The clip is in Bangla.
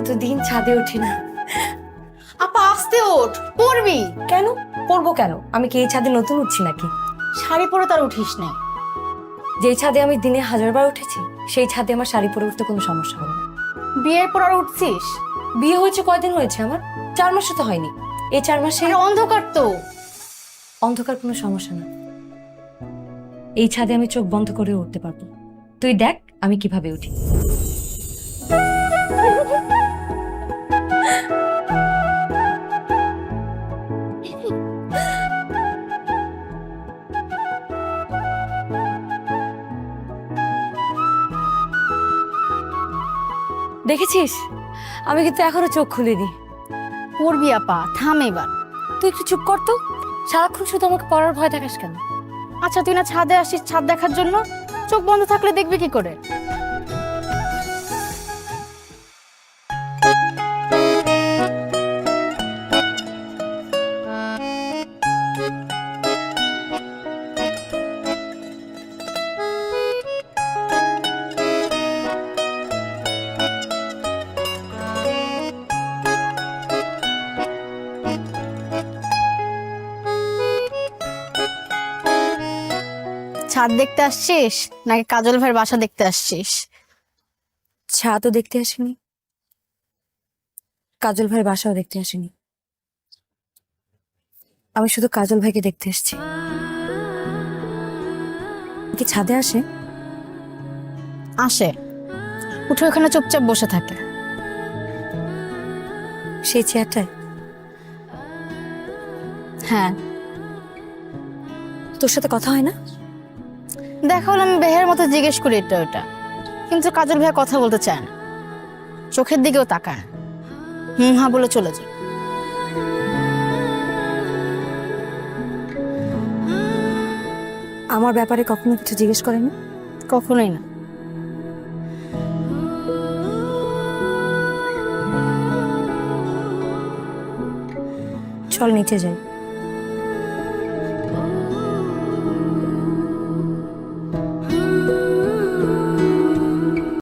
কতদিন ছাদে উঠি না। আপা আস্তে ওঠ, পড়বি। কেন পড়বো কেন? আমি কি এই ছাদে নতুন উঠছি নাকি? শাড়ি পরে তার উঠিস নাই। যেই ছাদে আমি দিনে 1000বার উঠেছি সেই ছাদে আমার শাড়ি পরে উঠতে কোনো সমস্যা হবে না। বিয়ের পর আর উঠছিস? বিয়ে হয়েছে কয়দিন হয়েছে আমার? 4 মাসও তো হয়নি। এই 4 মাসে আরে অন্ধকার তো। অন্ধকার কোনো সমস্যা না। এই ছাদে আমি চোখ বন্ধ করে উঠতে পারবো। তুই দেখ আমি কিভাবে উঠি। দেখেছিস আমি কিন্তু এখনো চোখ খুলিনি। পড়বি আপা, থাম এবার। তুই একটু চুপ কর তো। সারাক্ষণ শুধু আমাকে পড়ার ভয় দেখাস কেন? আচ্ছা তুই না ছাদে আসিস ছাদ দেখার জন্য, চোখ বন্ধ থাকলে দেখবি কি করে? ছাদ দেখতে আসছিস নাকি কাজল ভাইয়ের বাসা দেখতে আসছিস? ছাদও দেখতে আসিনি, কাজল ভাইয়ের বাসাও দেখতে আসিনি। আমি শুধু কাজল ভাইকে দেখতে এসেছি। কি ছাদে আসে? আসে, উঠে ওখানে চুপচাপ বসে থাকে। সেই চেয়ারটায়? হ্যাঁ। তোর সাথে কথা হয় না? দেখা হলো আমি বেহের মতো জিজ্ঞেস করি এটা ওটা, কিন্তু কাজল ভাইয়া কথা বলতে চায় না, চোখের দিকেও তাকায় না, হুম হা বলে চলে যায়। আমার ব্যাপারে কখনো কিছু জিজ্ঞেস করেনি? কখনোই না। চল নিচে যাই।